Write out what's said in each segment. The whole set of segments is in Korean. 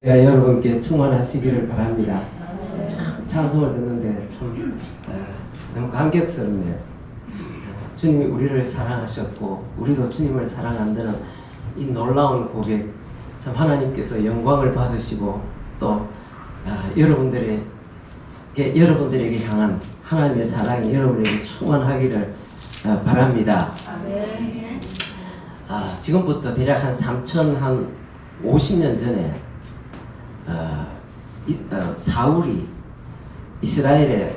여러분께 충만하시기를 바랍니다. 참 찬송을 듣는데 참 너무 감격스럽네요. 주님이 우리를 사랑하셨고 우리도 주님을 사랑한다는 이 놀라운 고백, 참 하나님께서 영광을 받으시고 또 여러분들에게 향한 하나님의 사랑이 여러분에게 충만하기를 바랍니다. 지금부터 대략 한 50년 전에 사울이 이스라엘의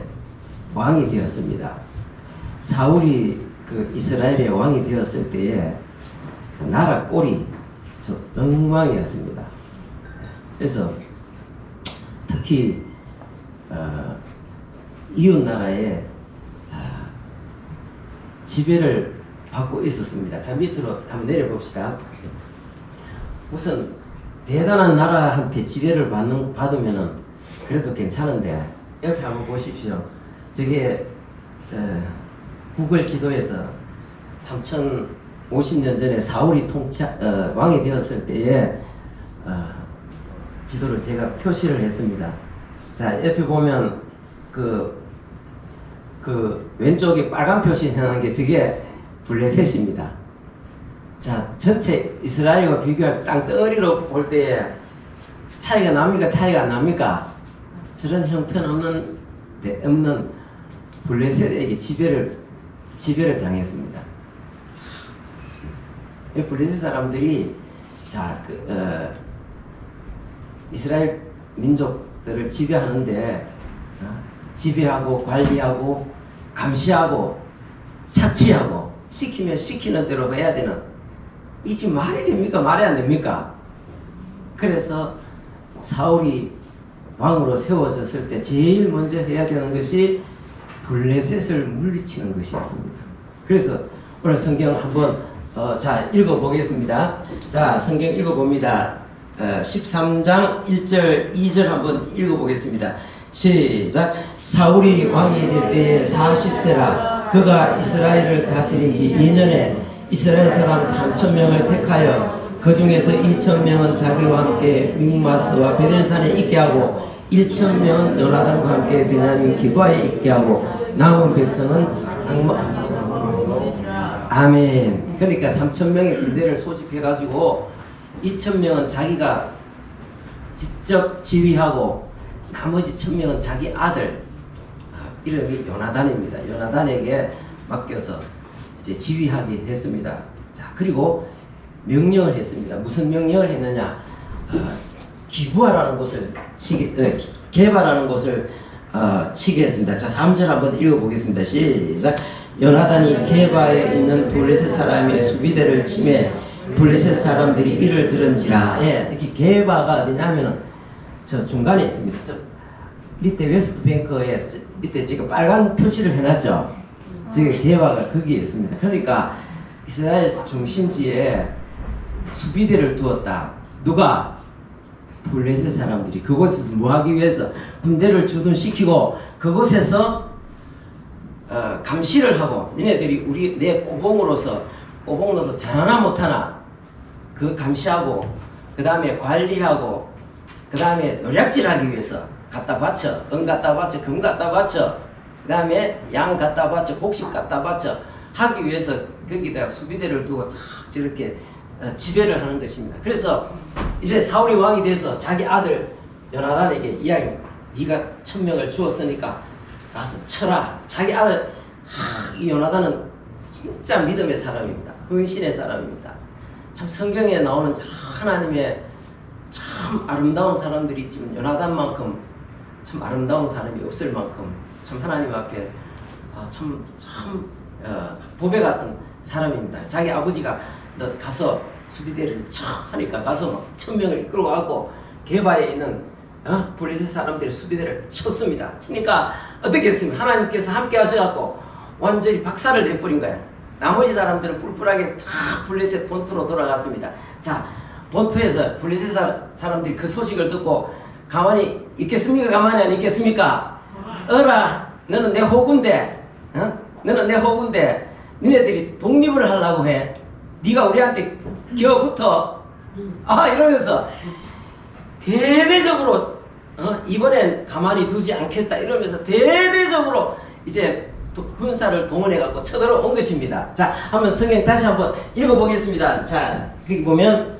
왕이 되었습니다. 사울이 그 이스라엘의 왕이 되었을 때에 나라 꼴이 좀 엉망이었습니다. 그래서 특히 이웃 나라에 지배를 받고 있었습니다. 자, 밑으로 한번 내려봅시다. 우선 대단한 나라한테 지배를 받으면은 그래도 괜찮은데 옆에 한번 보십시오. 저게 구글 지도에서 3050년 전에 사울이 왕이 되었을 때에 지도를 제가 표시를 했습니다. 자, 옆에 보면 그 왼쪽에 빨간 표시 해놓은 게 저게 블레셋입니다. 자, 전체 이스라엘과 비교할 땅덩어리로 볼 때에 차이가 납니까? 차이가 안 납니까? 저런 형편없는 블레셋에게 지배를 당했습니다. 이 블레셋 사람들이 이스라엘 민족들을 지배하는데 지배하고 관리하고 감시하고 착취하고 시키면 시키는 대로 해야 되는, 이 지금 말이 됩니까? 말이 안 됩니까? 그래서 사울이 왕으로 세워졌을 때 제일 먼저 해야 되는 것이 블레셋을 물리치는 것이었습니다. 그래서 오늘 성경 한번 자 읽어보겠습니다. 자, 성경 읽어봅니다. 13장 1절 2절 한번 읽어보겠습니다. 시작. 사울이 왕이 될 때에 40세라 그가 이스라엘을 다스린 지 2년에 이스라엘 사람 3,000명을 택하여 그 중에서 2,000명은 자기와 함께 믹마스와 베델산에 있게 하고 1,000명은 요나단과 함께 베냐민 기브아에 있게 하고 남은 백성은 아멘. 그러니까 3,000명의 군대를 소집해가지고 2,000명은 자기가 직접 지휘하고 나머지 1,000명은 자기 아들, 이름이 요나단입니다. 요나단에게 맡겨서 이제 지휘하게 했습니다. 자, 그리고 명령을 했습니다. 무슨 명령을 했느냐? 기브아라는 곳을 게바라는 곳을 치게 했습니다. 자, 3절 한번 읽어보겠습니다. 시작. 요나단이 게바에 있는 블레셋 사람의 수비대를 치매 블레셋 사람들이 이를 들은지라. 예, 이렇게 게바가 어디냐면 저 중간에 있습니다. 저 밑에 웨스트 뱅크에 밑에 지금 빨간 표시를 해놨죠. 지금 게바가 거기에 있습니다. 그러니까 이스라엘 중심지에 수비대를 두었다. 누가? 블레셋 사람들이 그곳에서 뭐하기 위해서 군대를 주둔시키고 그곳에서 감시를 하고, 니네들이 내 꼬봉으로서 잘하나 못하나 그 감시하고 그 다음에 관리하고 그 다음에 노략질하기 위해서 갖다 바쳐, 은 갖다 바쳐, 금 갖다 바쳐, 그 다음에 양 갖다 바쳐, 곡식 갖다 바쳐 하기 위해서 거기다가 수비대를 두고 다 저렇게 지배를 하는 것입니다. 그래서 이제 사울이 왕이 돼서 자기 아들 요나단에게 이야기, 네가 1,000명을 주었으니까 가서 쳐라. 자기 아들, 이 요나단은 진짜 믿음의 사람입니다. 헌신의 사람입니다. 참 성경에 나오는 하나님의 참 아름다운 사람들이 있지만 요나단만큼 참 아름다운 사람이 없을 만큼 참 하나님 앞에 보배 같은 사람입니다. 자기 아버지가 너 가서 수비대를 쳐 하니까 가서 막 1,000명을 이끌어가고 게바에 있는 블레셋 사람들의 수비대를 쳤습니다. 치니까 어떻게 했습니까? 하나님께서 함께 하셔갖고 완전히 박살을 내버린 거예요. 나머지 사람들은 뿔뿔하게 다 블레셋 본토로 돌아갔습니다. 자, 본토에서 블레셋 사람들이 그 소식을 듣고 가만히 있겠습니까? 가만히 안 있겠습니까? 어라, 너는 내 호구인데, 너는 내 호구인데 니네들이 독립을 하려고 해. 네가 우리한테 기어붙어. 이러면서 대대적으로 이번엔 가만히 두지 않겠다 이러면서 대대적으로 이제 군사를 동원해 갖고 쳐들어온 것입니다. 자, 한번 성경 다시 한번 읽어보겠습니다. 자, 여기 보면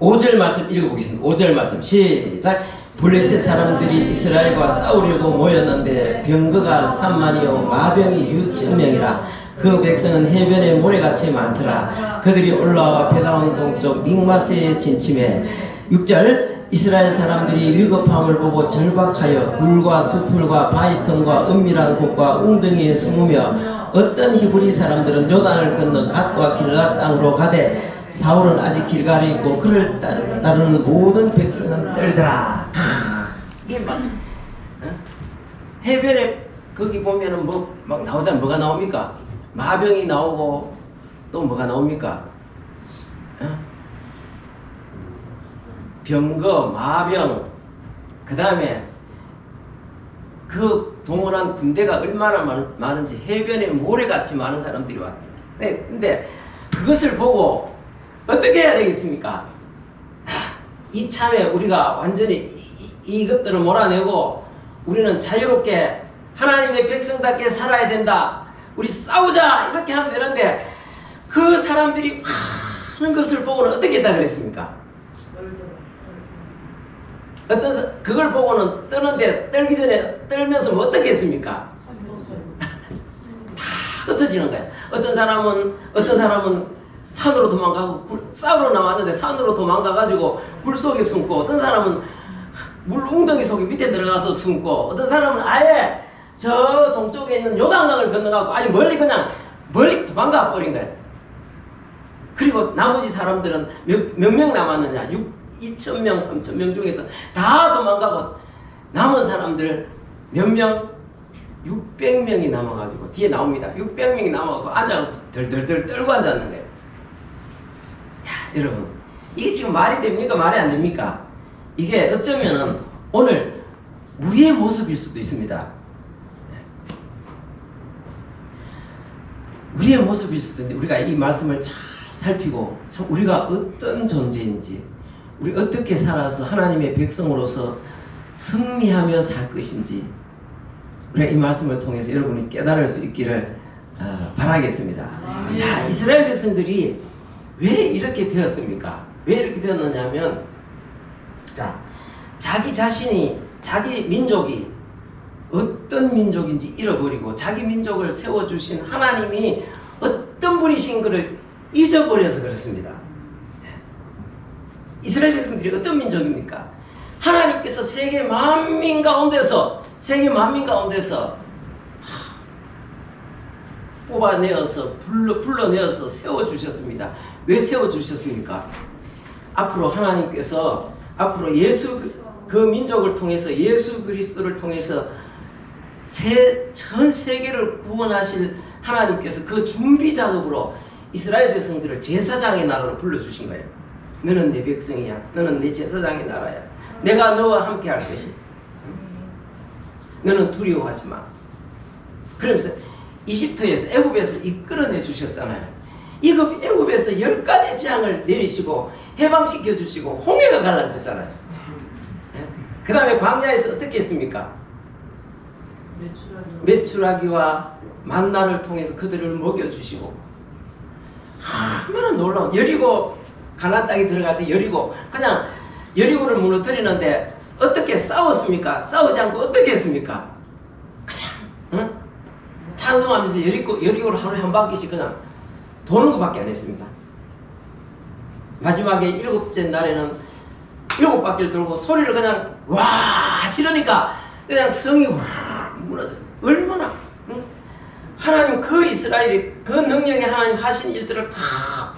5절 말씀 읽어보겠습니다. 5절 말씀 시작. 블레셋 사람들이 이스라엘과 싸우려고 모였는데 병거가 3만이요 마병이 6천명이라 그 백성은 해변에 모래같이 많더라. 그들이 올라와 베다온 동쪽 믹마스에 진침해 6절. 이스라엘 사람들이 위급함을 보고 절박하여 굴과 수풀과 바위틈과 은밀한 곳과 웅덩이에 숨으며 어떤 히브리 사람들은 요단을 건너 갓과 길앗 땅으로 가되 사울은 아직 길갈에 있고 그를 따르는 모든 백성은 떨더라. 이게 막 해변에 거기 보면은 막 나오잖아요. 뭐가 나옵니까? 마병이 나오고 또 뭐가 나옵니까? 병거, 마병, 그 다음에 그 동원한 군대가 얼마나 많은지 해변에 모래같이 많은 사람들이 왔다. 근데 그것을 보고 어떻게 해야 되겠습니까? 이참에 우리가 완전히 이것들을 몰아내고 우리는 자유롭게 하나님의 백성답게 살아야 된다. 우리 싸우자 이렇게 하면 되는데 그 사람들이 하는 것을 보고는 어떻게 했다 그랬습니까? 그걸 보고는 떠는데 떨기 전에 떨면서 뭐 어떻게 했습니까? 다 흩어지는 거예요. 어떤 사람은 산으로 도망가고 싸우러 나왔는데 산으로 도망가가지고 굴 속에 숨고, 어떤 사람은 물 웅덩이 속에 밑에 들어가서 숨고, 어떤 사람은 아예 저 동쪽에 있는 요단강을 건너가고 아니 멀리 도망가 버린 거예요. 그리고 나머지 사람들은 몇 명 남았느냐? 2,000명, 3,000명 중에서 다 도망가고 남은 사람들 몇 명? 600명이 남아가지고 뒤에 나옵니다. 600명이 남아가지고 앉아서 덜덜덜 떨고 앉았는 거예요. 야, 여러분, 이게 지금 말이 됩니까? 말이 안 됩니까? 이게 어쩌면은 오늘 우리의 모습일 수도 있습니다. 우리의 모습일 수도 있는데 우리가 이 말씀을 잘 살피고 참 우리가 어떤 존재인지, 우리 어떻게 살아서 하나님의 백성으로서 승리하며 살 것인지 우리가 이 말씀을 통해서 여러분이 깨달을 수 있기를 바라겠습니다. 자, 이스라엘 백성들이 왜 이렇게 되었습니까? 왜 이렇게 되었느냐면, 자, 자기 자신이, 자기 민족이 어떤 민족인지 잃어버리고 자기 민족을 세워주신 하나님이 어떤 분이신 것을 잊어버려서 그렇습니다. 이스라엘 백성들이 어떤 민족입니까? 하나님께서 세계 만민 가운데서 뽑아내어서 불러내어서 세워주셨습니다. 왜 세워주셨습니까? 앞으로 하나님께서 앞으로 그 민족을 통해서 예수 그리스도를 통해서 전 세계를 구원하실 하나님께서 그 준비 작업으로 이스라엘 백성들을 제사장의 나라로 불러주신 거예요. 너는 내 백성이야. 너는 내 제사장의 나라야. 내가 너와 함께 할 것이야. 너는 두려워하지 마. 그러면서 이집트에서, 애굽에서 이끌어내 주셨잖아요. 애굽에서 10가지 재앙을 내리시고 해방시켜 주시고 홍해가 갈라졌잖아요. 그 다음에 광야에서 어떻게 했습니까? 메추라기와 만나를 통해서 그들을 먹여주시고, 얼마나 놀라운, 여리고 가나안 땅에 들어가서 그냥 여리고를 무너뜨리는데 어떻게 싸웠습니까? 싸우지 않고 어떻게 했습니까? 그냥 찬송하면서 여리고를 하루에 한 바퀴씩 그냥 도는 것밖에 안 했습니다. 마지막에 7째 날에는 7바퀴를 돌고 소리를 그냥 와 지르니까 그냥 성이 와 무너졌어요. 얼마나 하나님 그 이스라엘이 그 능력의 하나님 하신 일들을 다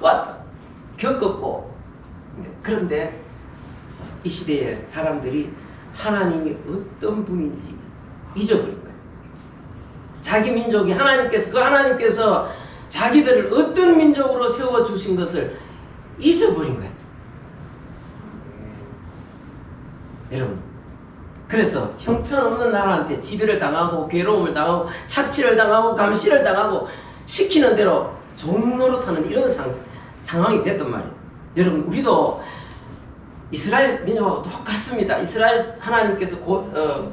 보았다, 겪었고, 그런데 이 시대의 사람들이 하나님이 어떤 분인지 잊어버린 거예요. 자기 민족이 하나님께서 자기들을 어떤 민족으로 세워주신 것을 잊어버린 거예요. 여러분, 그래서 형편없는 나라한테 지배를 당하고 괴로움을 당하고 착취를 당하고 감시를 당하고 시키는 대로 종노릇하는 이런 상황이 됐단 말이에요. 여러분, 우리도 이스라엘 민족하고 똑같습니다. 이스라엘 하나님께서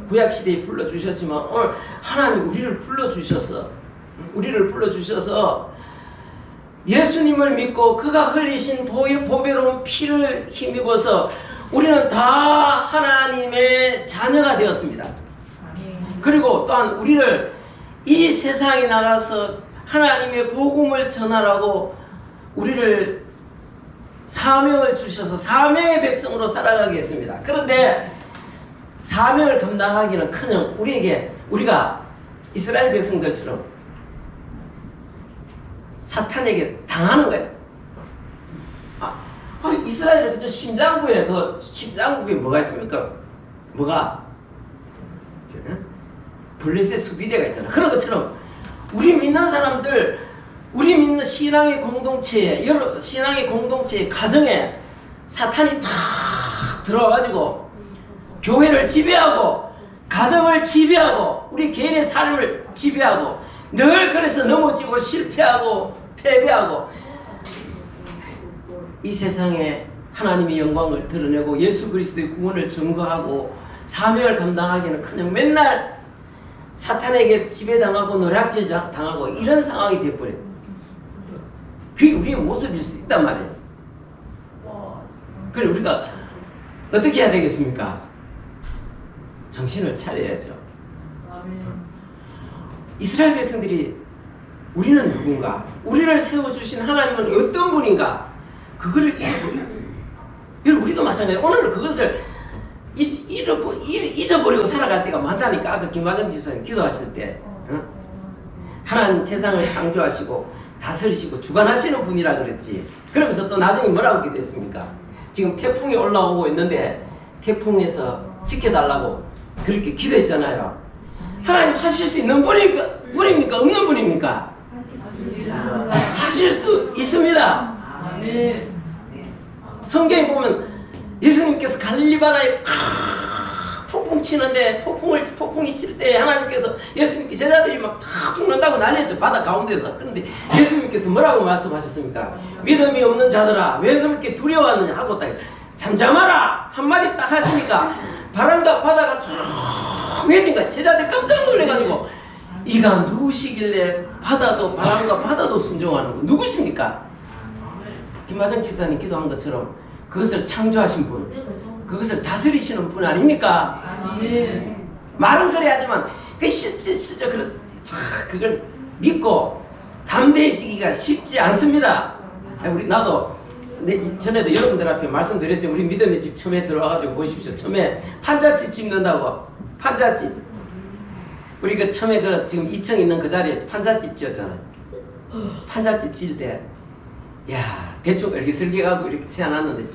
구약 시대에 불러주셨지만 오늘 하나님 우리를 불러주셔서 예수님을 믿고 그가 흘리신 보배로운 피를 힘입어서 우리는 다 하나님의 자녀가 되었습니다. 그리고 또한 우리를 이 세상에 나가서 하나님의 복음을 전하라고 우리를 사명을 주셔서 사명의 백성으로 살아가게 했습니다. 그런데 사명을 감당하기는커녕 우리가 이스라엘 백성들처럼 사탄에게 당하는 거예요. 이스라엘의 심장부에 뭐가 있습니까? 블레셋 수비대가 있잖아. 그런 것처럼 우리 믿는 사람들, 우리 믿는 신앙의 공동체에, 여러 신앙의 공동체의 가정에 사탄이 탁 들어와가지고 교회를 지배하고 가정을 지배하고 우리 개인의 삶을 지배하고 늘 그래서 넘어지고 실패하고 패배하고 이 세상에 하나님의 영광을 드러내고 예수 그리스도의 구원을 증거하고 사명을 감당하기는커녕 맨날 사탄에게 지배당하고 노략질 당하고 이런 상황이 되어버려요. 그게 우리의 모습일 수 있단 말이에요. 그래 우리가 어떻게 해야 되겠습니까? 정신을 차려야죠. 이스라엘 백성들이 우리는 누군가? 우리를 세워주신 하나님은 어떤 분인가? 그거를 잊어버려요. 여러분 우리도 마찬가지예요. 오늘 그것을 잊어버리고 살아갈 때가 많다니까. 아까 김화정 집사님 기도하실 때 하나님 세상을 창조하시고 다스리시고 주관하시는 분이라 그랬지. 그러면서 또 나중에 뭐라고 기도했습니까? 지금 태풍이 올라오고 있는데 태풍에서 지켜달라고 그렇게 기도했잖아요. 하나님 하실 수 있는 분입니까? 없는 분입니까? 하실 수 있습니다. 성경에 보면 예수님께서 갈릴리 바다에 폭풍 치는데 폭풍이 칠 때 하나님께서 예수님께 제자들이 막 다 죽는다고 난리였죠. 바다 가운데서. 그런데 예수님께서 뭐라고 말씀하셨습니까? 믿음이 없는 자들아 왜 그렇게 두려워하느냐 하고 딱 잠잠하라 한마디 딱 하시니까 바람과 바다가 조용해진 거야. 제자들 깜짝 놀래가지고 이가 누구시길래 바다도 바람과 바다도 순종하는 거 누구십니까? 김화정 집사님 기도한 것처럼 그것을 창조하신 분, 그것을 다스리시는 분 아닙니까? 말은 그래 하지만 실제 그걸 믿고 담대해지기가 쉽지 않습니다. 나도 전에도 여러분들 앞에 말씀드렸죠. 우리 믿음의 집 처음에 들어와가지고 보십시오. 처음에 판잣집 짓는다고. 판잣집. 우리 그 처음에 지금 2층 있는 그 자리에 판잣집 지었잖아요. 판잣집 지을 때 야 대충 이렇게 설계하고 이렇게 세워놨는데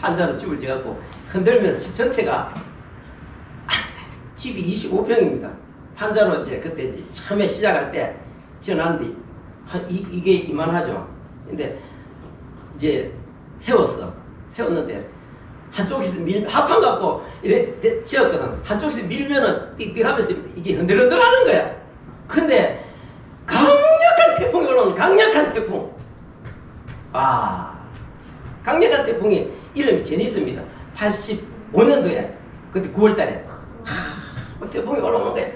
판자로 집을 지어갖고 흔들면 집 전체가 집이 25평입니다. 판자로 그때 처음에 시작할 때 지어놨는데 이게 이만하죠. 근데 이제 세웠는데 한쪽에서 합판 갖고 이렇게 지었거든. 한쪽에서 밀면은 삑삑하면서 이게 흔들흔들 하는 거야. 근데 강력한 태풍이 올라오는 강력한 태풍. 강력한 태풍이 이름이 재밌습니다. 85년도에 그때 9월달에 태풍이 올라오는 거야.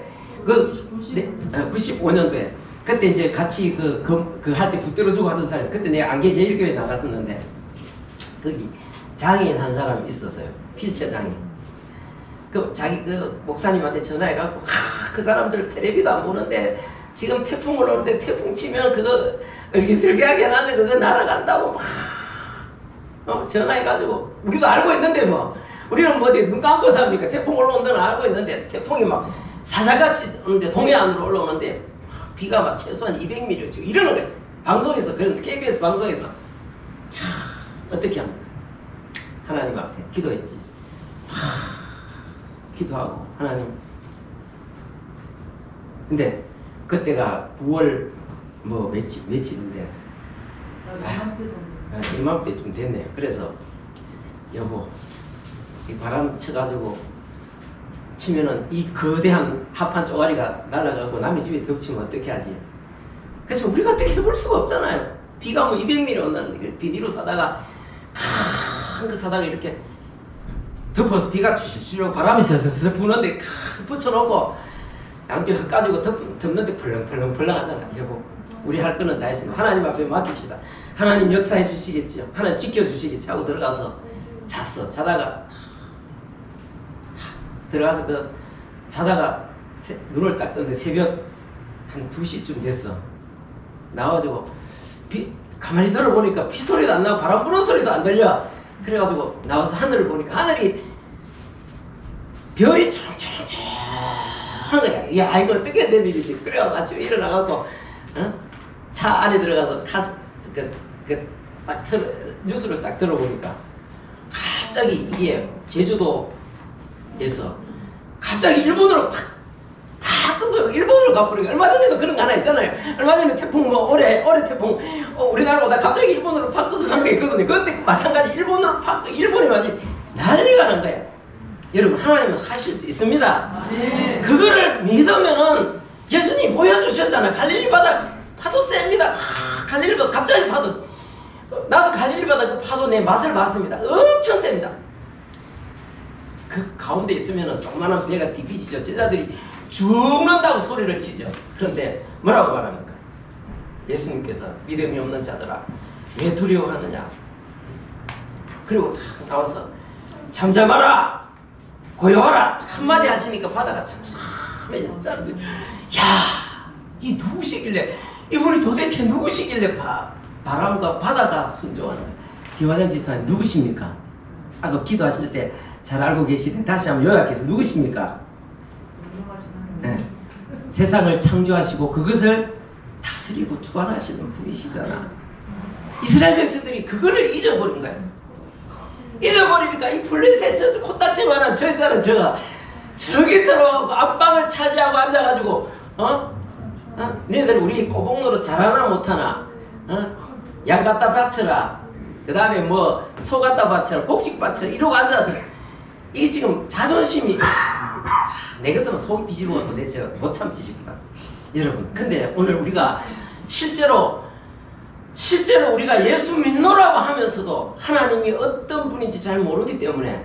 95년도에 그때 이제 같이 할 때 붙들어주고 하던 사람 그때 내가 안개제일교회 나갔었는데 거기 장애인 한 사람이 있었어요. 휠체어 장애인. 자기 목사님한테 전화해갖고 그 사람들 텔레비도 안 보는데 지금 태풍 올라오는데 태풍 치면 그거 얼기설기하게 하는데 그거 날아간다고 전화해가지고 우리도 알고 있는데 우리는 눈 감고 삽니까? 태풍 올라온다는 알고 있는데 태풍이 막 사자같이 오는데 동해안으로 올라오는데 비가 막 최소한 200mm 이러는 거예요. 방송에서 그런 KBS 방송에서 어떻게 합니까? 하나님 앞에 기도했지. 기도하고 하나님. 근데 그때가 9월 며칠인데 이맘때쯤 됐네요. 그래서 여보 이 바람 쳐가지고 치면은 이 거대한 합판 쪼가리가 날아가고 남의 집에 덮치면 어떻게 하지? 그래서 우리가 어떻게 해볼 수가 없잖아요. 비가 뭐 200mm 온다는데 비닐로 사다가 큰 거 사다가 이렇게 덮어서 비가 주시고 바람이 서서 부는데 붙여놓고 양쪽 흙 가지고 덮는데 펄렁펄렁 하잖아. 여보, 우리 할 거는 다 했습니다. 하나님 앞에 맡깁시다. 하나님 역사해 주시겠지요. 하나님 지켜주시겠지 하고 들어가서 잤어. 자다가 들어가서 자다가 눈을 딱 떴는데 새벽 한 2시쯤 됐어. 나와가지고 가만히 들어보니까 비 소리도 안 나고 바람 부는 소리도 안 들려. 그래가지고 나와서 하늘을 보니까 하늘이 별이 초롱초롱초롱한 거야. 야, 이거 어떻게 된 일이지? 그래가지고 아침에 일어나갖고 차 안에 들어가서 뉴스를 딱 들어보니까 갑자기 이게 제주도에서 갑자기 일본으로 팍 일본으로 가버리니까 얼마 전에도 그런 거 하나 있잖아요. 얼마 전에 태풍 올해 태풍 우리나라 오다 갑자기 일본으로 팍 간 게 있거든요. 그런데 마찬가지 일본으로 팍 일본이 완전 난리가 난 거예요. 여러분, 하나님은 하실 수 있습니다. 그거를 믿으면은 예수님이 보여주셨잖아. 갈릴리 바다 파도 셉니다. 갈릴리 바다 갑자기 파도. 나도 갈릴리 바다 그 파도 내 맛을 봤습니다. 엄청 셉니다. 그 가운데 있으면은 조그마한 배가 뒤비지죠. 제자들이 죽는다고 소리를 치죠. 그런데 뭐라고 말합니까? 예수님께서 믿음이 없는 자들아 왜 두려워하느냐? 그리고 탁 나와서 잠잠하라 고요하라 한마디 하시니까 바다가 참참해졌잖아요. 야, 이 누구시길래 이분이 도대체 누구시길래 바람과 바다가 순종하는 거예요? 김화장 지사님 누구십니까? 아까 기도하실 때 잘 알고 계시는데 다시 한번 요약해서 누구십니까? 네. 세상을 창조하시고 그것을 다스리고 주관하시는 분이시잖아. 이스라엘 백성들이 그거를 잊어버린 거예요. 잊어버리니까 이 블레셋 저 코딱지만한 저 있잖아. 저기 들어가고 앞방을 차지하고 앉아가지고 너희들 우리 꼬복노릇 잘하나 못하나 양 갖다 바쳐라, 그 다음에 뭐 소 갖다 바쳐라, 곡식 바쳐라 이러고 앉아서 이게 지금 자존심이 내 같으면 속 뒤집어도 내가 못 참지 싶다. 여러분, 근데 오늘 우리가 실제로 우리가 예수 믿노라고 하면서도 하나님이 어떤 분인지 잘 모르기 때문에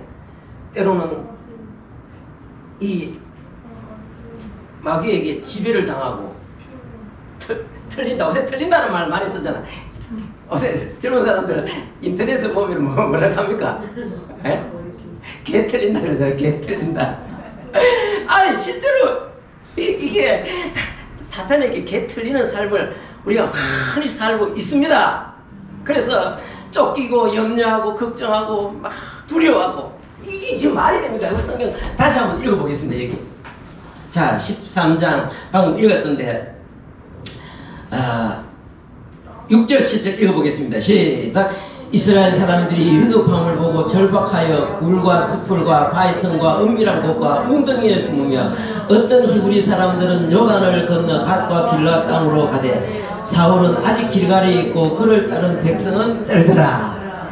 때로는 이 마귀에게 지배를 당하고 틀린다. 요새 틀린다는 말 많이 쓰잖아. 요새 젊은 사람들 인터넷에 보면 뭐라 합니까? 개 틀린다 그러잖아요. 개 틀린다. 아니 실제로 이게 사탄에게 개 틀리는 삶을 우리가 많이 살고 있습니다. 그래서 쫓기고 염려하고 걱정하고 막 두려워하고 이게 지금 말이 됩니까? 이 성경 다시 한번 읽어보겠습니다. 여기 자 13장 방금 읽었던데 6절 7절 읽어보겠습니다. 시작. 이스라엘 사람들이 위급함을 보고 절박하여 굴과 수풀과 바위틈과 은밀한 곳과 웅덩이에 숨으며 어떤 히브리 사람들은 요단을 건너 갓과 길라 땅으로 가되 사울은 아직 길갈에 있고 그를 따른 백성은 떨더라.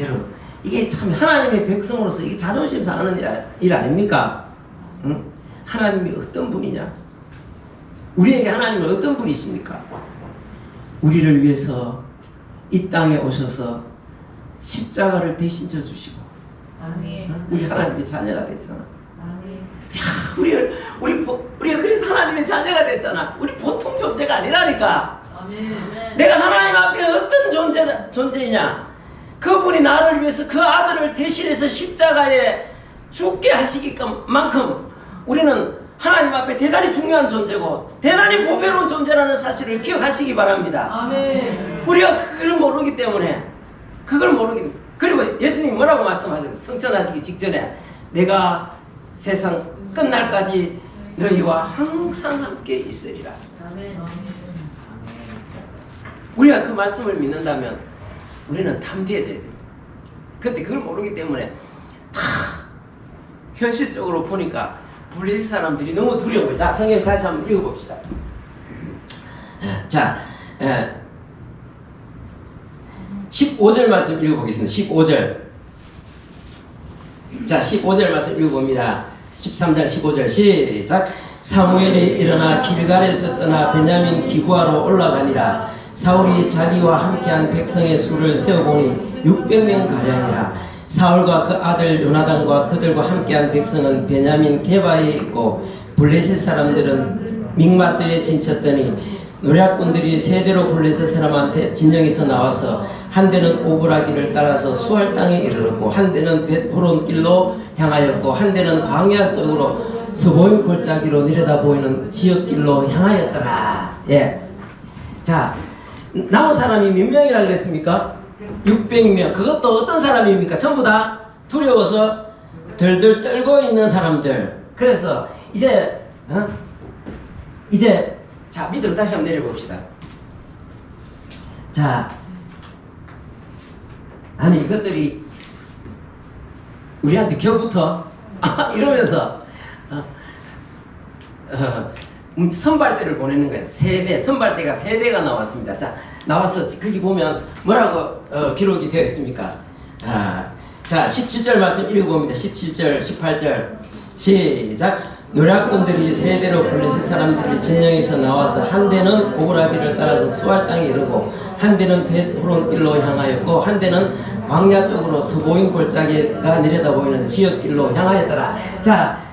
여러분, 이게 참 하나님의 백성으로서 이게 자존심 상하는 일 아닙니까? 응? 하나님이 어떤 분이냐? 우리에게 하나님은 어떤 분이십니까? 우리를 위해서 이 땅에 오셔서 십자가를 대신 져 주시고 우리 하나님의 자녀가 됐잖아. 야, 우리가 그래서 하나님의 자녀가 됐잖아. 우리 보통 존재가 아니라니까. 내가 하나님 앞에 어떤 존재냐? 그분이 나를 위해서 그 아들을 대신해서 십자가에 죽게 하시기만큼 우리는 하나님 앞에 대단히 중요한 존재고 대단히 보배로운 존재라는 사실을 기억하시기 바랍니다. 아멘. 우리가 그걸 모르기 때문에 그리고 예수님이 뭐라고 말씀하셨어요? 성천하시기 직전에 내가 세상 끝날까지 너희와 항상 함께 있으리라. 아멘. 우리가 그 말씀을 믿는다면 우리는 담대해져야 됩니다. 그런데 그걸 모르기 때문에 다 현실적으로 보니까 블레셋 사람들이 너무 두려워요. 자, 성경 다시 한번 읽어봅시다. 자, 15절 말씀 읽어보겠습니다. 15절. 자, 15절 말씀 읽어봅니다. 13절 15절 시작. 사무엘이 일어나 길갈에서 떠나 베냐민 기브아로 올라가니라. 사울이 자기와 함께한 백성의 수를 세어보니 600명 가량이라. 사울과 그 아들 요나단과 그들과 함께한 백성은 베냐민 게바에 있고 블레셋 사람들은 믹마스에 진쳤더니 노략군들이 세대로 블레셋 사람한테 진영에서 나와서 한 대는 오브라기를 따라서 수알 땅에 이르렀고 한 대는 벳호론 길로 향하였고 한 대는 광야 쪽으로 스보임 골짜기로 내려다 보이는 지역길로 향하였더라. 예. 자, 남은 사람이 몇 명이라 그랬습니까? 600명. 그것도 어떤 사람입니까? 전부 다 두려워서 덜덜 떨고 있는 사람들. 그래서 이제 자, 밑으로 다시 한번 내려봅시다. 자, 아니 이것들이 우리한테 겨부터 이러면서 선발대를 보내는 거예요. 선발대가 세대가 나왔습니다. 자, 나와서 거기 보면 뭐라고 기록이 되어 있습니까? 자, 17절 말씀 읽어봅니다. 17절, 18절 시작. 노략군들이 세대로 블레셋 사람들이 진영에서 나와서 한 대는 오브라기를 따라서 수알 땅에 이르고 한 대는 벳호론 길로 향하였고 한 대는 광야 쪽으로 스보임 골짜기가 내려다 보이는 지역길로 향하였더라. 자,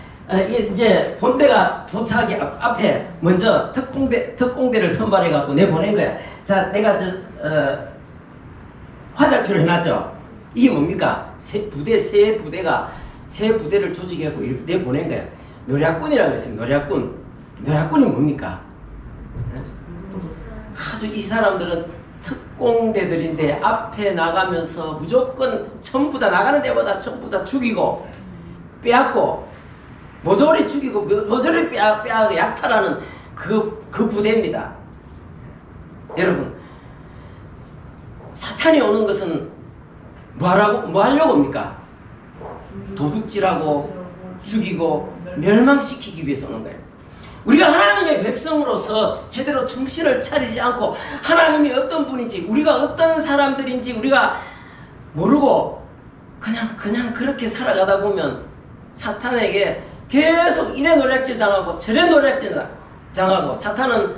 이제 본대가 도착하기 앞에 먼저 특공대를 선발해 갖고 내보낸 거야. 자, 내가 화살표를 해놨죠. 이게 뭡니까? 세 부대를 조직해 갖고 내보낸 거야. 노략군이라고 했습니다. 노략군이 뭡니까? 아주 이 사람들은 특공대들인데 앞에 나가면서 무조건 전부 다 나가는 데마다 전부 다 죽이고 빼앗고 모조리 죽이고 모조리 빼앗고 약탈하는 그 부대입니다. 여러분, 사탄이 오는 것은 뭐 하려고 옵니까? 도둑질하고 죽이고 멸망시키기 위해서 오는 거예요. 우리가 하나님의 백성으로서 제대로 정신을 차리지 않고 하나님이 어떤 분인지 우리가 어떤 사람들인지 우리가 모르고 그냥 그렇게 살아가다 보면 사탄에게 계속 이래 노략질 당하고 저래 노략질 당하고 사탄은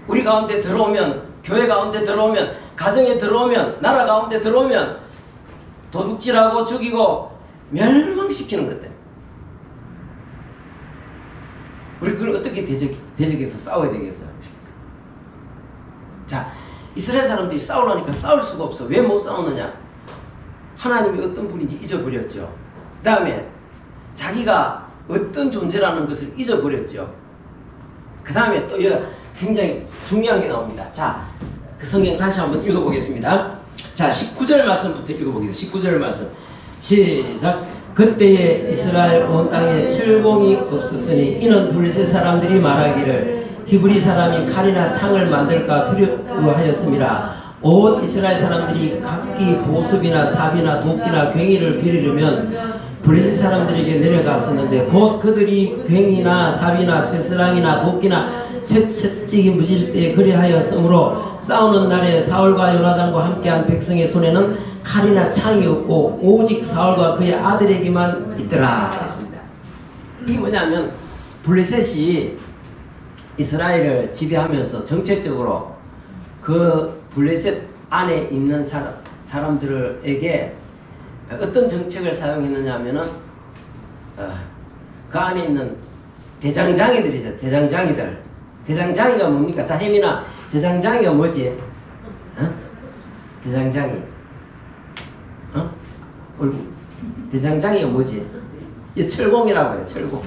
우리 가운데 들어오면, 교회 가운데 들어오면, 가정에 들어오면, 나라 가운데 들어오면 도둑질하고 죽이고 멸망시키는 것들. 우리 그걸 어떻게 대적해서 싸워야 되겠어요? 자, 이스라엘 사람들이 싸우려니까 싸울 수가 없어. 왜 못 싸우느냐? 하나님이 어떤 분인지 잊어버렸죠. 그 다음에 자기가 어떤 존재라는 것을 잊어버렸죠. 그 다음에 또 굉장히 중요한 게 나옵니다. 자, 그 성경 다시 한번 읽어보겠습니다. 자, 19절 말씀부터 읽어보겠습니다. 19절 말씀 시작. 그때에 이스라엘 온 땅에 철공이 없었으니 이는 블레셋 사람들이 말하기를 히브리 사람이 칼이나 창을 만들까 두려워하였습니다. 온 이스라엘 사람들이 각기 보습이나 삽이나 도끼나 괭이를 빌리려면 블레셋 사람들에게 내려갔었는데 곧 그들이 괭이나 삽이나 쇠스랑이나 도끼나 쇠채찍이 무질 때 그리하였으므로 싸우는 날에 사울과 요나단과 함께한 백성의 손에는 칼이나 창이 없고 오직 사울과 그의 아들에게만 있더라 그랬습니다. 이게 뭐냐면 블레셋이 이스라엘을 지배하면서 정책적으로 그 블레셋 안에 있는 사람들에게 어떤 정책을 사용했느냐 하면은 그 안에 있는 대장장이들이죠. 대장장이가 뭡니까? 자, 혜민아, 대장장이가 뭐지? 대장장이. 대장장이가 뭐지? 이 철공이라고 해요. 철공.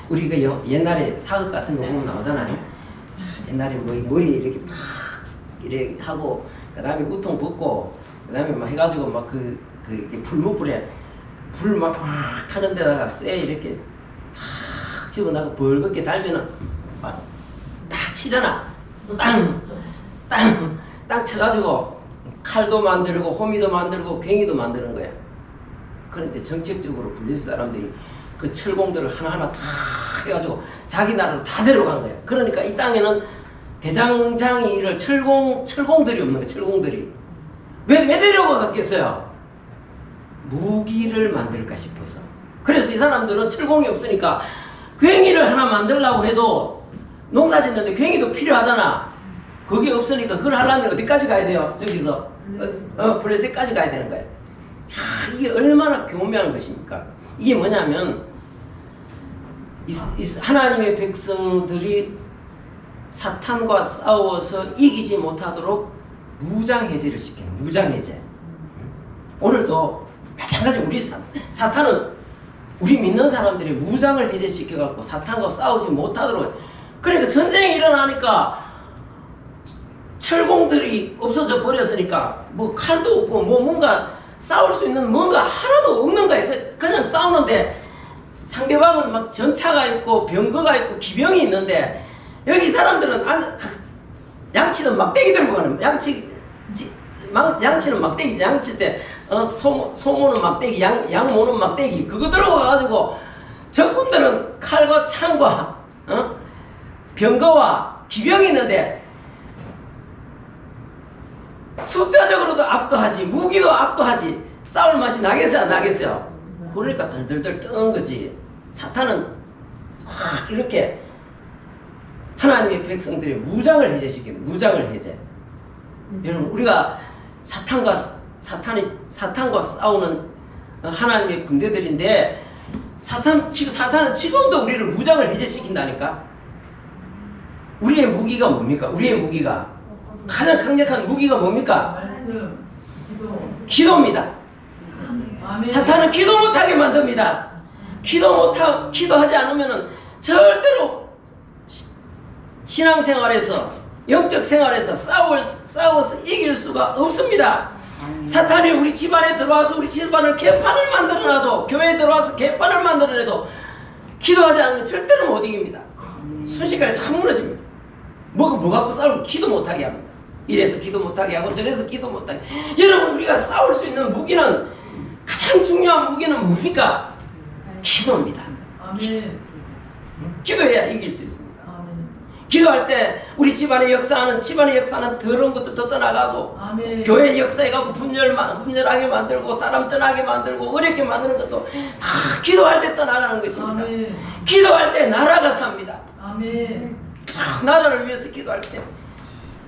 우리 그 옛날에 사극 같은 거 보면 나오잖아요. 자, 옛날에 뭐 머리 이렇게 팍 이렇게 하고 그 다음에 우통 벗고 그 다음에 막 해가지고 막 이렇게 불목불에 불 막 확 타는 데다가 쇠 이렇게 탁 집어넣고 벌겋게 달면은 막 딱 치잖아. 땅 쳐가지고 칼도 만들고 호미도 만들고 괭이도 만드는 거야. 그런데 정책적으로 블레셋 사람들이 그 철공들을 하나하나 다 해가지고 자기 나라로 다 데려간 거야. 그러니까 이 땅에는 대장장이를 철공들이 없는 거야. 철공들이 왜 데려갔겠어요? 무기를 만들까 싶어서. 그래서 이 사람들은 철공이 없으니까 괭이를 하나 만들려고 해도 농사 짓는데 괭이도 필요하잖아. 그게 없으니까 그걸 하려면 어디까지 가야 돼요? 저기서 블레셋까지 가야 되는 거예요. 이게 얼마나 교묘한 것입니까? 이게 뭐냐면 하나님의 백성들이 사탄과 싸워서 이기지 못하도록 무장해제를 시키는 무장해제. 오늘도 마찬가지 우리 사탄은 우리 믿는 사람들이 무장을 해제시켜갖고 사탄과 싸우지 못하도록. 그러니까 전쟁이 일어나니까 철공들이 없어져 버렸으니까 뭐 칼도 없고 뭐 뭔가 싸울 수 있는 뭔가 하나도 없는 거예요. 그냥 싸우는데 상대방은 막 전차가 있고 병거가 있고 기병이 있는데 여기 사람들은 양치는 막대기 들고 가는 양치는 막대기지. 양칠 때 소모는 막대기, 양모는 막대기 그거 들어가가지고 적군들은 칼과 창과 병거와 기병이 있는데 숫자적으로도 압도하지 무기도 압도하지 싸울 맛이 나겠어요 안 나겠어요? 그러니까 덜덜덜 떠는 거지. 사탄은 이렇게 하나님의 백성들의 무장을 해제시키는 무장을 해제. 여러분 우리가 사탄과 싸우는 하나님의 군대들인데 사탄은 지금도 우리를 무장을 해제시킨다니까. 우리의 무기가 뭡니까? 우리의 무기가 가장 강력한 무기가 뭡니까? 말씀, 기도입니다. 아멘. 사탄은 기도 못하게 만듭니다. 기도하지 않으면 절대로 신앙생활에서 영적 생활에서 싸워서 이길 수가 없습니다. 사탄이 우리 집안에 들어와서 우리 집안을 개판을 만들어놔도 교회에 들어와서 개판을 만들어내도 기도하지 않으면 절대로 못 이깁니다. 순식간에 다 무너집니다. 뭐 갖고 싸우면 기도 못하게 합니다. 이래서 기도 못하게 하고 저래서 기도 못하게. 여러분 우리가 싸울 수 있는 무기는 가장 중요한 무기는 뭡니까? 기도입니다. 아멘. 기도해야 이길 수 있습니다. 아멘. 기도할 때 우리 집안의 역사는 더러운 것들도 떠나가고 아멘. 교회 역사해가고 분열하게 만들고 사람 떠나게 만들고 어렵게 만드는 것도 다 기도할 때 떠나가는 것입니다. 아멘. 기도할 때 나라가 삽니다. 아멘. 나라를 위해서 기도할 때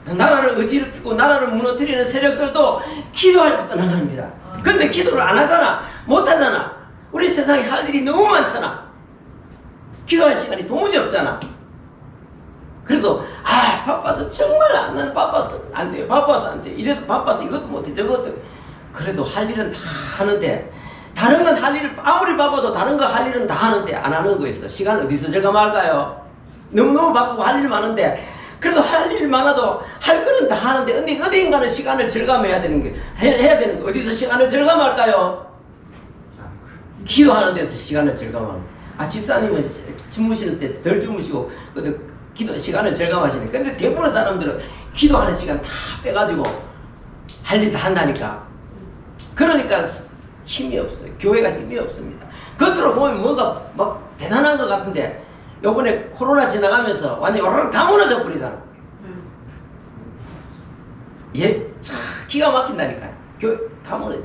나라를 어지럽히고 나라를 무너뜨리는 세력들도 기도할 때 떠나갑니다. 근데 기도를 안 하잖아. 못 하잖아. 우리 세상에 할 일이 너무 많잖아. 기도할 시간이 도무지 없잖아. 그래도 바빠서 정말 나는 바빠서 안 돼요. 바빠서 안 돼. 이래도 바빠서 이것도 못해 저것도. 그래도 할 일은 다 하는데 다른 건 할 일을 아무리 바빠도 다른 거 할 일은 다 하는데 안 하는 거 있어. 시간 어디서 절감할까요? 너무너무 바쁘고 할 일 많은데 그래도 할 일 많아도 할 거는 다 하는데 어디인가는 시간을 절감해야 되는 게 해야 되는 거 어디서 시간을 절감할까요? 기도하는 데서 시간을 절감하는. 집사님은 주무시는 때 덜 주무시고 기도 시간을 절감하시네. 근데 대부분의 사람들은 기도하는 시간 다 빼가지고 할 일 다 한다니까. 그러니까 힘이 없어요. 교회가 힘이 없습니다. 겉으로 보면 뭔가 막 대단한 것 같은데 요번에 코로나 지나가면서 완전히 와르르 다 무너져 버리잖아. 참 기가 막힌다니까요. 교회 다 무너져.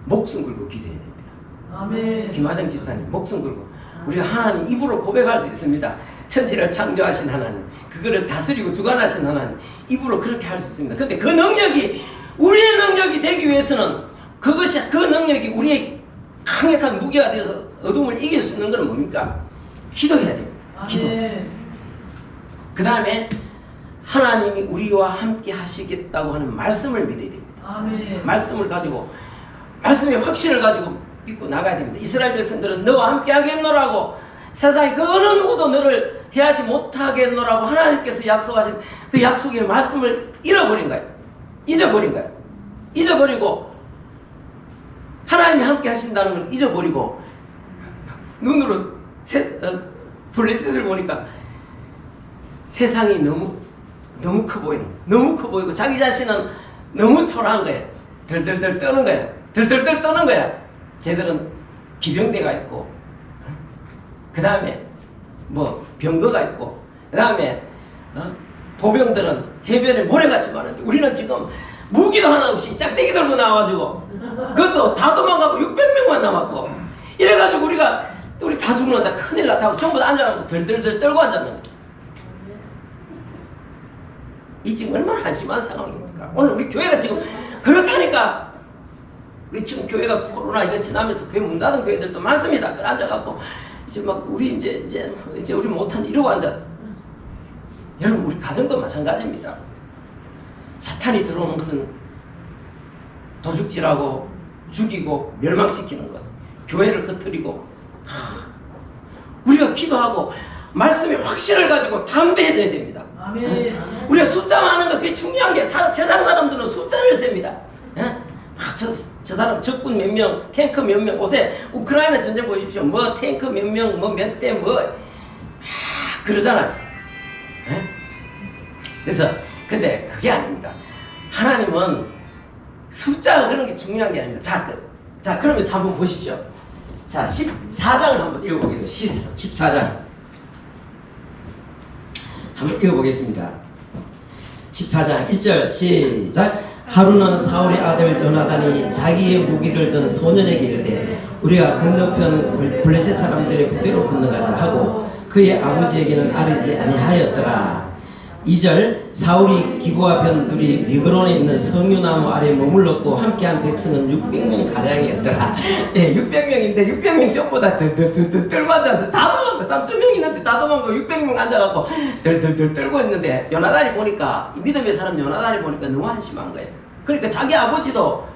목숨 걸고 기도해야 됩니다. 아멘. 김화정 집사님 목숨 걸고 우리가 하나님 입으로 고백할 수 있습니다. 천지를 창조하신 하나님, 그거를 다스리고 주관하신 하나님, 입으로 그렇게 할 수 있습니다. 근데 그 능력이 우리의 능력이 되기 위해서는 그 능력이 우리의 강력한 무기가 되어서 어둠을 이길 수 있는 것은 뭡니까? 기도해야 됩니다. 기도. 그 다음에 하나님이 우리와 함께 하시겠다고 하는 말씀을 믿어야 됩니다. 아멘. 말씀을 가지고 말씀의 확신을 가지고 믿고 나가야 됩니다. 이스라엘 백성들은 너와 함께 하겠노라고 세상에 그 어느 누구도 너를 해하지 못하겠노라고 하나님께서 약속하신 그 약속의 말씀을 잃어버린 거예요. 잊어버린 거예요. 잊어버리고 하나님이 함께 하신다는 걸 잊어버리고 눈으로 블레셋을 보니까 세상이 너무 커 보이고 자기 자신은 너무 초라한 거예요. 덜덜덜 떠는 거예요. 덜덜덜 떠는 거야. 쟤들은 기병대가 있고 그 다음에 뭐 병거가 있고 그 다음에 보병들은 해변에 모래같이 많은데 우리는 지금 무기도 하나 없이 짝대기 들고 나와가지고 그것도 다 도망가고 600명만 남았고 이래가지고 우리가 우리 다 죽는다 큰일 났다 하고 전부 다 앉아가지고 덜덜덜 떨고 앉았는 거예요. 이 지금 얼마나 한심한 상황입니까? 오늘 우리 교회가 지금 그렇다니까. 우리 지금 교회가 코로나 이거 지나면서 교회 문 닫은 교회들도 많습니다. 그래 앉아갖고 이제 막 우리 이제 우리 못한 이러고 앉아. 여러분 우리 가정도 마찬가지입니다. 사탄이 들어오는 것은 도둑질하고 죽이고 멸망시키는 것, 교회를 흩뜨리고. 우리가 기도하고 말씀의 확신을 가지고 담대해져야 됩니다. 아멘. 우리가 숫자 많은 거 그게 중요한 게 세상 사람들은 숫자를 셉니다. 저 사람 적군 몇 명, 탱크 몇 명. 요새 우크라이나 전쟁 보십시오. 뭐 탱크 몇 명, 뭐 몇 대 뭐 그러잖아요. 그래서 근데 그게 아닙니다. 하나님은 숫자가 그런 게 중요한 게 아닙니다. 자 그러면서 한번 보십시오. 자 14장을 한번 읽어보겠습니다. 14장 한번 읽어보겠습니다. 14장 1절 시작. 하루는 사울의 아들 요나단이 자기의 무기를 든 소년에게 이르되 우리가 건너편 블레셋 사람들의 부대로 건너가자 하고 그의 아버지에게는 아뢰지 아니하였더라. 2절 사울이 기브와 변들이 미그론에 있는 성유나무 아래 머물렀고 함께한 백성은 600명 가량이었더라. 예, 600명인데 600명 전부 다 덜덜덜 떨고 앉아서 다 도망가. 3,000명 있는데 다 도망가. 600명 앉아갖고 덜덜덜 떨고 있는데 요나단이 보니까 믿음의 사람 요나단이 보니까 너무 한심한 거예요. 그러니까 자기 아버지도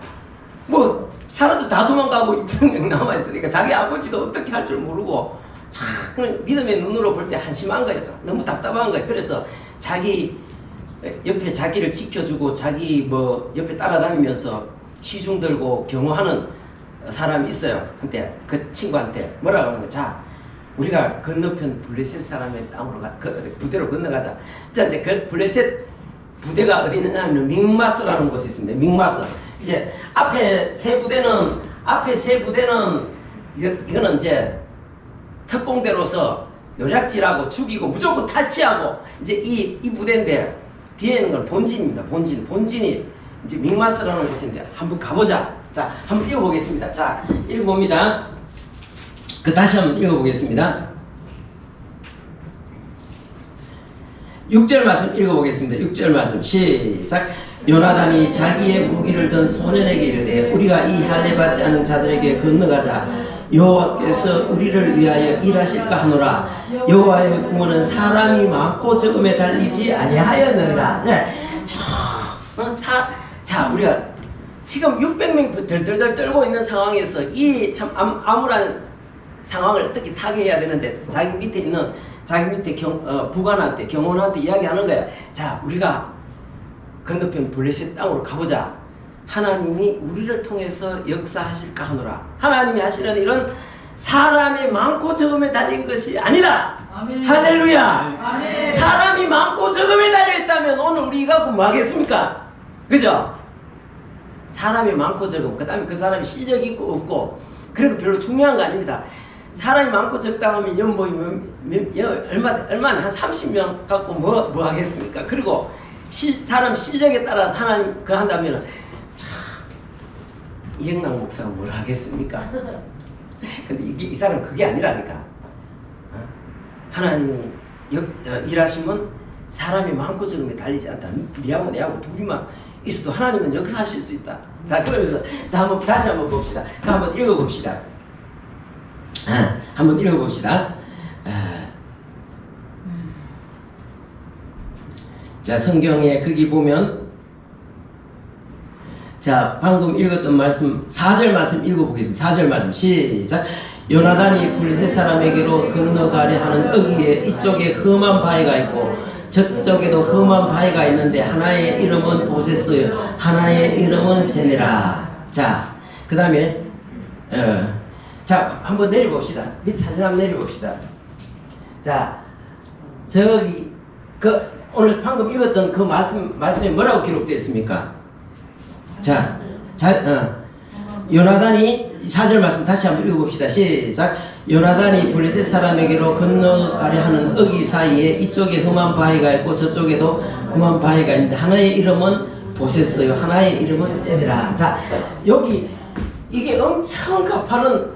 뭐 사람들 다 도망가고 600명 남아있으니까 자기 아버지도 어떻게 할 줄 모르고 참 믿음의 눈으로 볼 때 한심한 거예요. 너무 답답한 거예요. 그래서 자기 옆에 자기를 지켜주고 자기 뭐 옆에 따라다니면서 시중 들고 경호하는 사람이 있어요. 근데 그 친구한테 뭐라고 하는 거야? 자, 우리가 건너편 블레셋 사람의 땅으로 부대로 건너가자. 자, 이제 그 블레셋 부대가 어디 있느냐면 믹마스라는 곳이 있습니다. 믹마스. 이제 앞에 세 부대는 이거는 이제 특공대로서 노략질하고 죽이고 무조건 탈취하고 이제 이 부대인데 뒤에 있는 건 본진입니다. 본진이 이제 믹마스라는 곳인데 한번 가보자. 자, 한번 읽어보겠습니다. 자, 읽어봅니다. 다시 한번 읽어보겠습니다. 6절 말씀 읽어보겠습니다. 6절 말씀 시작. 요나단이 자기의 무기를 든 소년에게 이르되 우리가 이 할례 받지 않은 자들에게 건너가자. 여호와께서 우리를 위하여 일하실까 하노라. 여호와의 구원은 사람이 많고 적음에 달리지 아니하였느니라. 네. 자, 우리가 지금 600명 덜덜덜 떨고 있는 상황에서 이 참 암울한 상황을 어떻게 타개해야 되는데 자기 밑에 부관한테 경호원한테 이야기하는 거야. 자, 우리가 건너편 블레셋 땅으로 가보자. 하나님이 우리를 통해서 역사하실까 하노라. 하나님이 하시는 일은 사람이 많고 적음에 달린 것이 아니라. 아멘. 할렐루야. 아멘. 사람이 많고 적음에 달려있다면 오늘 우리가 뭐 하겠습니까? 그죠? 사람이 많고 적음, 그 다음에 그 사람이 실력이 있고 없고 그래도 별로 중요한 거 아닙니다. 사람이 많고 적다 하면 연봉이 얼마 한 30명 갖고 뭐 하겠습니까? 그리고 사람 실력에 따라서 하나님 그 한다면은 참 이영락 목사가 뭘 하겠습니까? 근데 이 사람은 그게 아니라니까. 하나님이 일하시면 사람이 많고 적음에 달리지 않다. 니하고 내하고 둘이만 있어도 하나님은 역사하실 수 있다. 자, 그러면서 자 한번 다시 한번 봅시다. 한번 읽어봅시다. 한번 읽어봅시다. 자, 성경에 거기 보면 자, 방금 읽었던 말씀 4절 말씀 읽어보겠습니다. 4절 말씀 시작. 요나단이 블레셋 사람에게로 건너가려 하는 어귀에 이쪽에 험한 바위가 있고 저쪽에도 험한 바위가 있는데 하나의 이름은 보세스요 하나의 이름은 세메라. 자, 그 다음에 자, 한번 내려봅시다. 밑 사진 한번 내려봅시다. 자, 저기 오늘 방금 읽었던 그 말씀이 뭐라고 기록되어 있습니까? 자, 요나단이 4절 말씀 다시 한번 읽어봅시다. 시작. 요나단이 블레셋 사람에게로 건너가려 하는 어귀 사이에 이쪽에 험한 바위가 있고 저쪽에도 험한 바위가 있는데 하나의 이름은 보세스요 하나의 이름은 세메라. 자, 여기 이게 엄청 가파른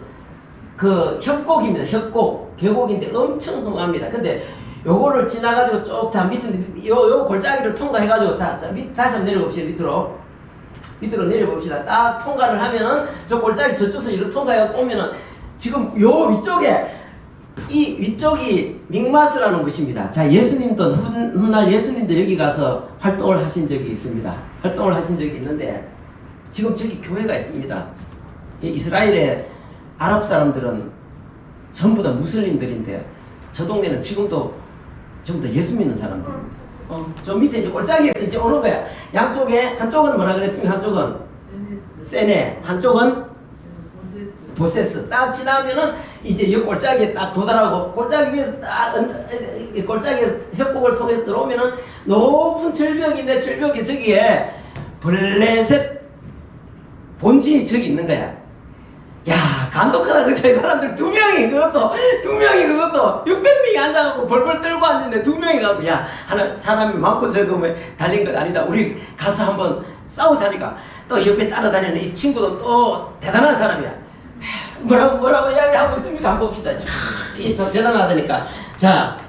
그 협곡입니다. 협곡. 계곡인데 엄청 험합니다. 근데 요거를 지나가지고 쭉 다 밑에 요 골짜기를 통과해가지고 다시 한번 내려봅시다. 밑으로 내려봅시다. 딱 통과를 하면은 저 골짜기 저쪽에서 이렇게 통과해 오면은 지금 요 위쪽에 이 위쪽이 믹마스라는 곳입니다. 자, 예수님도 훗날 예수님도 여기 가서 활동을 하신 적이 있습니다. 활동을 하신 적이 있는데 지금 저기 교회가 있습니다. 이 이스라엘의 아랍 사람들은 전부 다 무슬림들인데 저 동네는 지금도 전부 다 예수 믿는 사람들입니다. 저 밑에 이제 골짜기에서 이제 오는 거야. 양쪽에 한쪽은 뭐라 그랬습니까? 한쪽은 세네, 한쪽은 보세스. 딱 지나면은 이제 이 골짜기에 딱 도달하고 골짜기 위에서 딱 골짜기 협곡을 통해서 들어오면은 높은 절벽인데 절벽이 저기에 블레셋 본진이 저기 있는 거야. 야, 감독하다 그저 사람들 두 명이 그것도 600명이 앉아갖고 벌벌 떨고 앉는데 두 명이 가고 야 하나 사람이 많고 적으면 달린 것 아니다. 우리 가서 한번 싸우자니까 또 옆에 따라다니는 이 친구도 또 대단한 사람이야. 뭐라고 이야기하고 있습니까? 한번 봅시다. 저 대단하다니까. 자,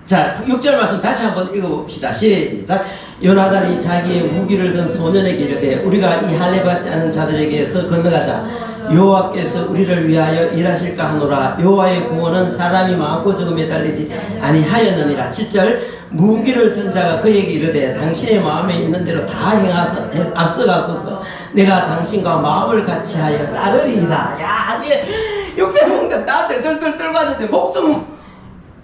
자, 6절 말씀 다시 한번 읽어봅시다. 시작. 요나단이 자기의 무기를 든 소년에게 이르되 우리가 이 할례 받지 않은 자들에게서 건너가자. 여호와께서 우리를 위하여 일하실까 하노라. 여호와의 구원은 사람이 많고 적음에 달리지 아니하였느니라. 7절. 무기를 든 자가 그에게 이르되 당신의 마음에 있는 대로 다 행하서 앞서가소서. 내가 당신과 마음을 같이하여 따르리이다. 야, 이게 600명들 다 들들들 떨고 앉았는데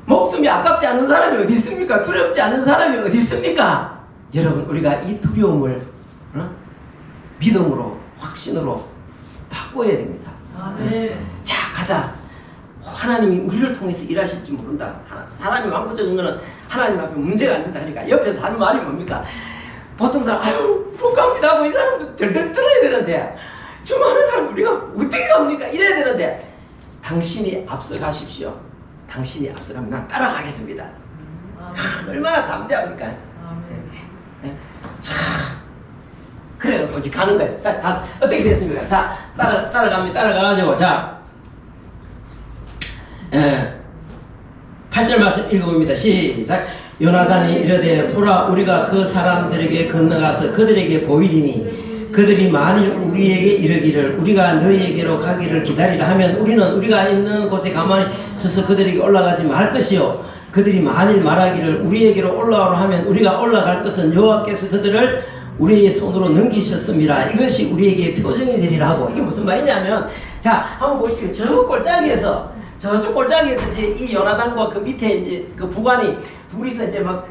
목숨이 아깝지 않는 사람이 어디 있습니까? 두렵지 않는 사람이 어디 있습니까? 여러분, 우리가 이 두려움을 믿음으로, 확신으로 바꿔야 됩니다. 아멘. 자, 가자. 하나님이 우리를 통해서 일하실지 모른다. 사람이 많고 적은 거는 하나님 앞에 문제가 안 된다 하니까 옆에서 하는 말이 뭡니까? 보통 사람, 아유, 못 갑니다 하고 이 사람도 덜덜 떨어야 되는데 좀 하는 사람 우리가 어떻게 갑니까? 이래야 되는데 당신이 앞서 가십시오. 당신이 앞서가면 난 따라가겠습니다. 얼마나 담대합니까? 아멘. 자, 그래갖고 이제 가는 거예요. 어떻게 됐습니까? 자, 따라가가지고, 자, 8절 말씀 읽어봅니다. 시작. 요나단이 이르되 보라, 우리가 그 사람들에게 건너가서 그들에게 보이리니 그들이 만일 우리에게 이르기를 우리가 너희에게로 가기를 기다리라 하면 우리는 우리가 있는 곳에 가만히 서서 그들에게 올라가지 말 것이요 그들이 만일 말하기를 우리에게로 올라오라 하면 우리가 올라갈 것은 여호와께서 그들을 우리의 손으로 넘기셨습니다. 이것이 우리에게 표정이 되리라 하고. 이게 무슨 말이냐면, 자, 한번 보시죠. 저쪽 골짜기에서 이제 이 요나단과 그 밑에 이제 그 부관이 둘이서 이제 막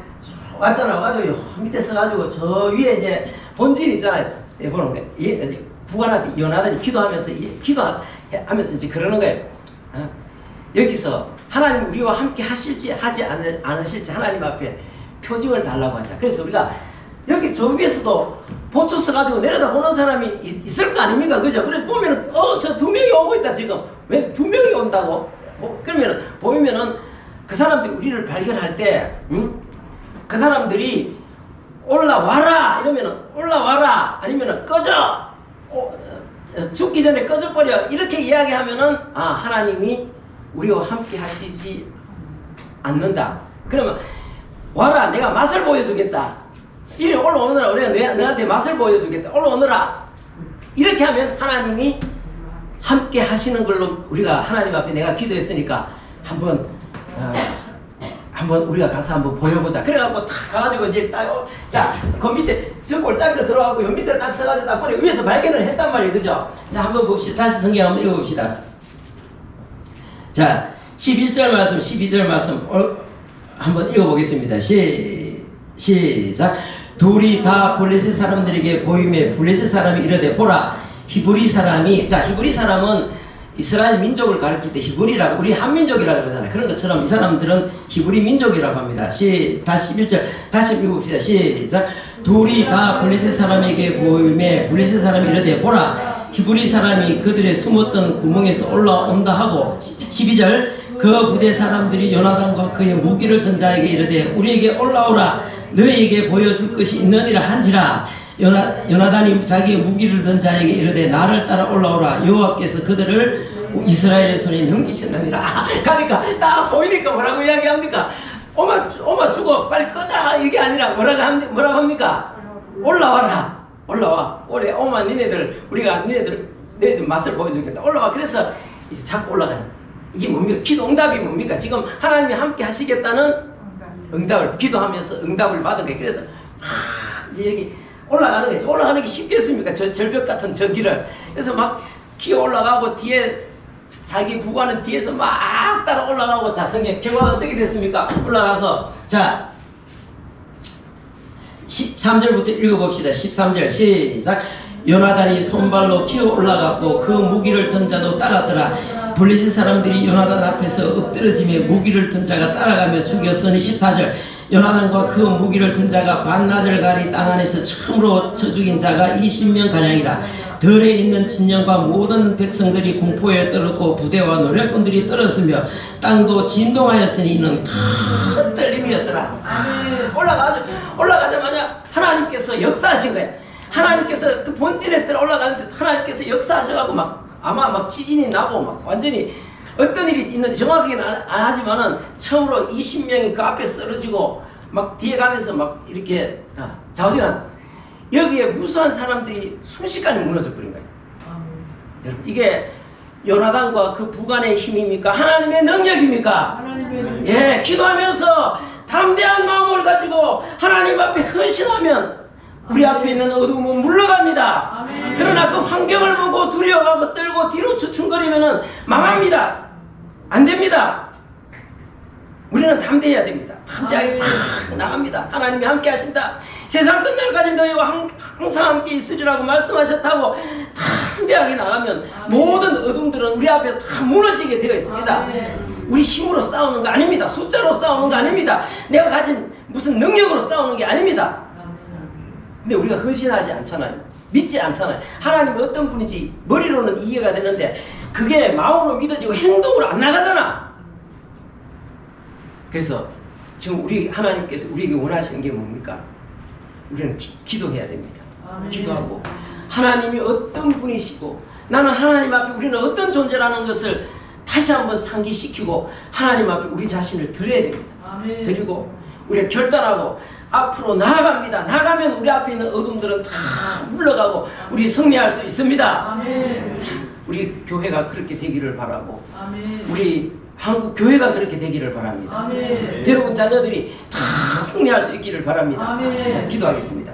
왔잖아. 와가지고 밑에 서가지고 저 위에 이제 본진 있잖아요. 예, 보는 거예요. 이제 부관한테 요나단이 기도하면서 이제 그러는 거예요. 여기서 하나님 우리와 함께 하실지 하지 않으실지 하나님 앞에 표징을 달라고 하자. 그래서 우리가 여기 저 위에서도 보초 서가지고 내려다보는 사람이 있을 거 아닙니까? 그죠? 그래 보면은 저 두 명이 오고 있다 지금. 왜 두 명이 온다고? 그러면은 보이면은 그 사람들이 우리를 발견할 때, 그 사람들이 올라와라 이러면은 올라와라 아니면은 꺼져 죽기 전에 꺼져버려 이렇게 이야기하면은 하나님이 우리와 함께 하시지 않는다. 그러면 와라, 내가 맛을 보여주겠다. 이리 올라오느라, 우리가 너한테 맛을 보여주겠다. 올라오느라. 이렇게 하면 하나님이 함께 하시는 걸로 우리가 하나님 앞에 내가 기도했으니까 한번 우리가 가서 한번 보여보자. 그래갖고 탁 가가지고 이제 자, 그 밑에 저 골짜기로 들어가고 요 밑에 딱 서가지고 딱 보니 위에서 발견을 했단 말이에요. 그죠? 자, 한번 봅시다. 다시 성경 한번 읽어봅시다. 자, 11절 말씀, 12절 말씀 한번 읽어보겠습니다. 시작. 둘이 다 블레셋 사람들에게 보임에 블레셋 사람이 이르되 보라, 히브리 사람이, 자, 히브리 사람은 이스라엘 민족을 가리킬 때 히브리라고, 우리 한민족이라고 그러잖아요. 그런 것처럼 이 사람들은 히브리 민족이라고 합니다. 다시 11절 다시 읽어봅시다. 시작. 둘이 다 블레셋 사람에게 보임에 블레셋 사람이 이르되 보라, 히브리 사람이 그들의 숨었던 구멍에서 올라온다 하고. 12절. 그 부대 사람들이 요나단과 그의 무기를 든 자에게 이르되 우리에게 올라오라, 너희에게 보여줄 것이 있느니라 한지라. 요나단이 자기의 무기를 든 자에게 이르되 나를 따라 올라오라. 여호와께서 그들을 이스라엘의 손에 넘기셨느니라. 그러니까 딱 보이니까 뭐라고 이야기합니까? 오마 죽어 빨리 꺼져 이게 아니라 뭐라고 합니까? 올라와라. 올라와. 올해 오마 우리가 니네들 맛을 보여주겠다. 올라와. 그래서 이제 자꾸 올라가는. 이게 뭡니까? 기도 응답이 뭡니까? 지금 하나님이 함께 하시겠다는 응답을 기도하면서 응답을 받은 거예요. 그래서 이제 여기 올라가는 거죠. 올라가는 게 쉽겠습니까? 저 절벽 같은 저 길을. 그래서 막 기어 올라가고 뒤에 자기 부관은 뒤에서 막 따라 올라가고 자성의 결과가 어떻게 됐습니까? 올라가서 자 13절부터 읽어봅시다. 13절 시작. 요나단이 손발로 기어 올라갔고 그 무기를 든 자도 따랐더라. 블레셋 사람들이 요나단 앞에서 엎드러지며 무기를 든 자가 따라가며 죽였으니 14절. 요나단과 그 무기를 든 자가 반나절가리 땅 안에서 처음으로 쳐 죽인 자가 20명 가량이라. 들에 있는 진영과 모든 백성들이 공포에 떨었고 부대와 노략군들이 떨었으며 땅도 진동하였으니 이는 큰 떨림이었더라. 올라가자마자 하나님께서 역사하신 거예요. 하나님께서 그 본질에 따라 올라가는데 하나님께서 역사하셔가지고 아마 막 지진이 나고 막 완전히 어떤 일이 있는데 정확하게는 안 하지만은 처음으로 20명이 그 앞에 쓰러지고 막 뒤에 가면서 막 이렇게 좌우지간 여기에 무수한 사람들이 순식간에 무너져 버린 거예요. 여러분 이게 요나단과 그 부관의 힘입니까? 하나님의 능력입니까? 예, 기도하면서 담대한 마음을 가지고 하나님 앞에 헌신하면 우리 앞에 있는 어두움은 물러갑니다. 아멘. 그러나 그 환경을 보고 두려워하고 떨고 뒤로 주춤거리면은 망합니다. 안 됩니다. 우리는 담대해야 됩니다. 담대하게 팍 나갑니다. 하나님이 함께 하신다. 세상 끝날까지 너희와 항상 함께 있으리라고 말씀하셨다고 담대하게 나가면 모든 어둠들은 우리 앞에 다 무너지게 되어 있습니다. 우리 힘으로 싸우는 거 아닙니다. 숫자로 싸우는 거 아닙니다. 내가 가진 무슨 능력으로 싸우는 게 아닙니다. 근데 우리가 헌신하지 않잖아요. 믿지 않잖아요. 하나님이 어떤 분인지 머리로는 이해가 되는데 그게 마음으로 믿어지고 행동으로 안 나가잖아. 그래서 지금 우리 하나님께서 우리에게 원하시는 게 뭡니까? 우리는 기도해야 됩니다. 기도하고 하나님이 어떤 분이시고 나는 하나님 앞에 우리는 어떤 존재라는 것을 다시 한번 상기시키고 하나님 앞에 우리 자신을 드려야 됩니다. 드리고 우리가 결단하고 앞으로 나아갑니다. 나가면 우리 앞에 있는 어둠들은 다 물러가고 우리 승리할 수 있습니다. 자, 우리 교회가 그렇게 되기를 바라고 우리 한국 교회가 그렇게 되기를 바랍니다. 여러분 자녀들이 다 승리할 수 있기를 바랍니다. 자, 기도하겠습니다.